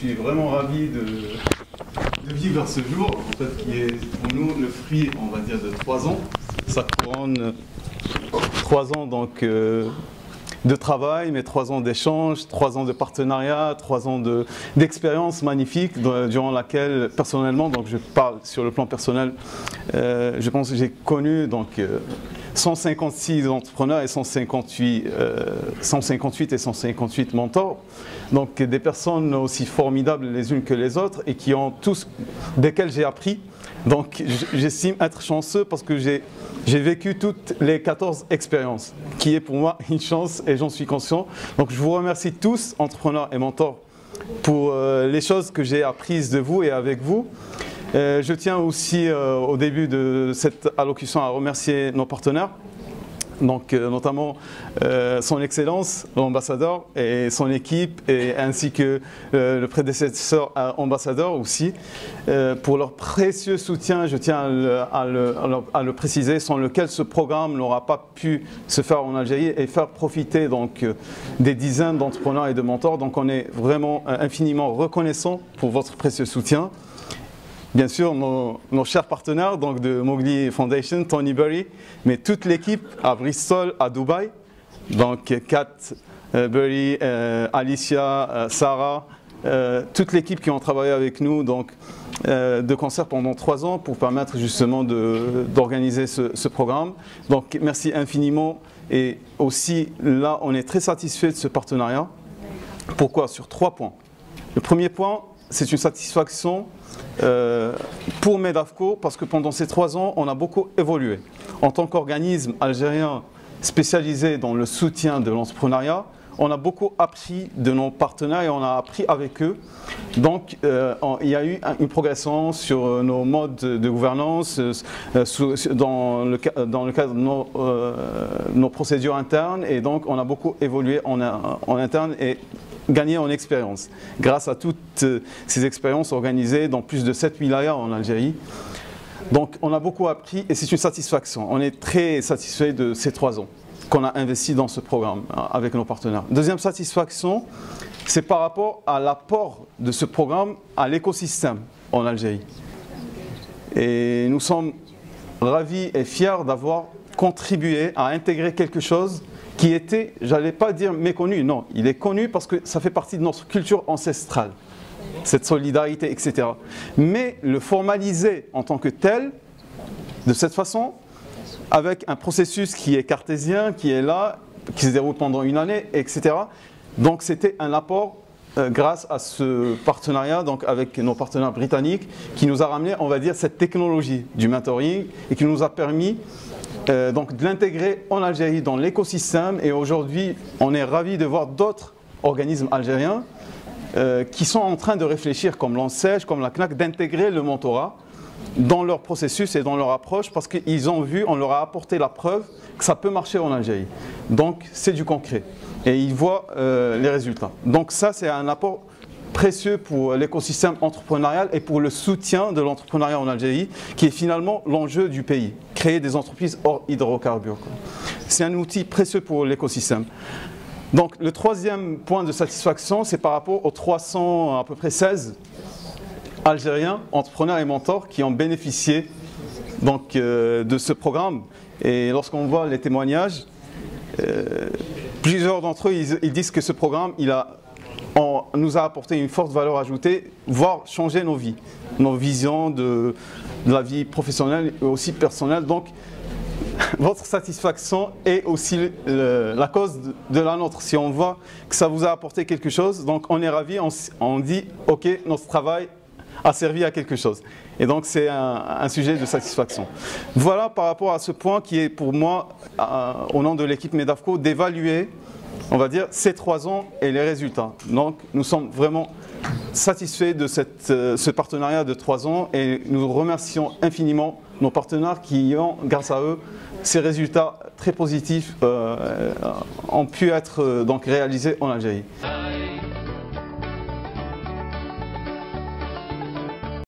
suis vraiment ravi de vivre ce jour, en fait, qui est pour nous le fruit, on va dire, de 3 ans. Ça couronne 3 ans donc, de travail, mais 3 ans d'échange, 3 ans de partenariat, 3 ans d'expérience magnifique durant laquelle, personnellement, donc je parle sur le plan personnel, je pense que j'ai connu donc, 156 entrepreneurs et 158 et 158 mentors. Donc des personnes aussi formidables les unes que les autres et qui ont tous, desquelles j'ai appris. Donc j'estime être chanceux parce que j'ai vécu toutes les 14 expériences, qui est pour moi une chance et j'en suis conscient. Donc je vous remercie tous, entrepreneurs et mentors, pour les choses que j'ai apprises de vous et avec vous. Je tiens aussi au début de cette allocution à remercier nos partenaires. Donc, notamment son Excellence, l'ambassadeur et son équipe, ainsi que le prédécesseur ambassadeur aussi, pour leur précieux soutien, je tiens à le préciser, sans lequel ce programme n'aura pas pu se faire en Algérie et faire profiter donc, des dizaines d'entrepreneurs et de mentors. Donc on est vraiment infiniment reconnaissant pour votre précieux soutien. Bien sûr, nos chers partenaires donc de Mowgli Foundation, Tony Berry, mais toute l'équipe à Bristol, à Dubaï, donc Kat Berry, Alicia, Sarah, toute l'équipe qui ont travaillé avec nous donc, de concert pendant 3 ans pour permettre justement d'organiser ce programme. Donc merci infiniment et aussi là on est très satisfait de ce partenariat. Pourquoi? Sur 3 points. Le premier point, c'est une satisfaction pour Medavco parce que pendant ces 3 ans, on a beaucoup évolué. En tant qu'organisme algérien spécialisé dans le soutien de l'entrepreneuriat, on a beaucoup appris de nos partenaires et on a appris avec eux. Donc, il y a eu une progression sur nos modes de gouvernance, dans le cadre de nos procédures internes. Et donc, on a beaucoup évolué en interne et gagné en expérience, grâce à toutes ces expériences organisées dans plus de 7 wilayas en Algérie. Donc, on a beaucoup appris et c'est une satisfaction. On est très satisfait de ces 3 ans qu'on a investi dans ce programme avec nos partenaires. Deuxième satisfaction, c'est par rapport à l'apport de ce programme à l'écosystème en Algérie. Et nous sommes ravis et fiers d'avoir contribué à intégrer quelque chose qui était, j'allais pas dire méconnu, non, il est connu parce que ça fait partie de notre culture ancestrale, cette solidarité, etc. Mais le formaliser en tant que tel, de cette façon, avec un processus qui est cartésien, qui est là, qui se déroule pendant une année, etc. Donc c'était un apport grâce à ce partenariat donc avec nos partenaires britanniques qui nous a ramené, on va dire, cette technologie du mentoring et qui nous a permis donc de l'intégrer en Algérie dans l'écosystème. Et aujourd'hui, on est ravis de voir d'autres organismes algériens qui sont en train de réfléchir, comme l'ANSEJ, comme la CNAC, d'intégrer le mentorat dans leur processus et dans leur approche parce qu'ils ont vu, on leur a apporté la preuve que ça peut marcher en Algérie. Donc c'est du concret et ils voient les résultats. Donc ça c'est un apport précieux pour l'écosystème entrepreneurial et pour le soutien de l'entrepreneuriat en Algérie qui est finalement l'enjeu du pays, créer des entreprises hors hydrocarbures. C'est un outil précieux pour l'écosystème. Donc le troisième point de satisfaction, c'est par rapport aux 300 à peu près 16 Algériens, entrepreneurs et mentors qui ont bénéficié donc, de ce programme. Et lorsqu'on voit les témoignages, plusieurs d'entre eux ils disent que ce programme nous a apporté une forte valeur ajoutée, voire changé nos vies, nos visions de la vie professionnelle et aussi personnelle. Donc votre satisfaction est aussi la cause de la nôtre. Si on voit que ça vous a apporté quelque chose, donc on est ravis, on dit ok, notre travail a servi à quelque chose. Et donc c'est un sujet de satisfaction. Voilà par rapport à ce point qui est pour moi, au nom de l'équipe Medavco, d'évaluer, on va dire, ces 3 ans et les résultats. Donc nous sommes vraiment satisfaits de ce partenariat de 3 ans et nous remercions infiniment nos partenaires qui ont, grâce à eux, ces résultats très positifs ont pu être donc réalisés en Algérie.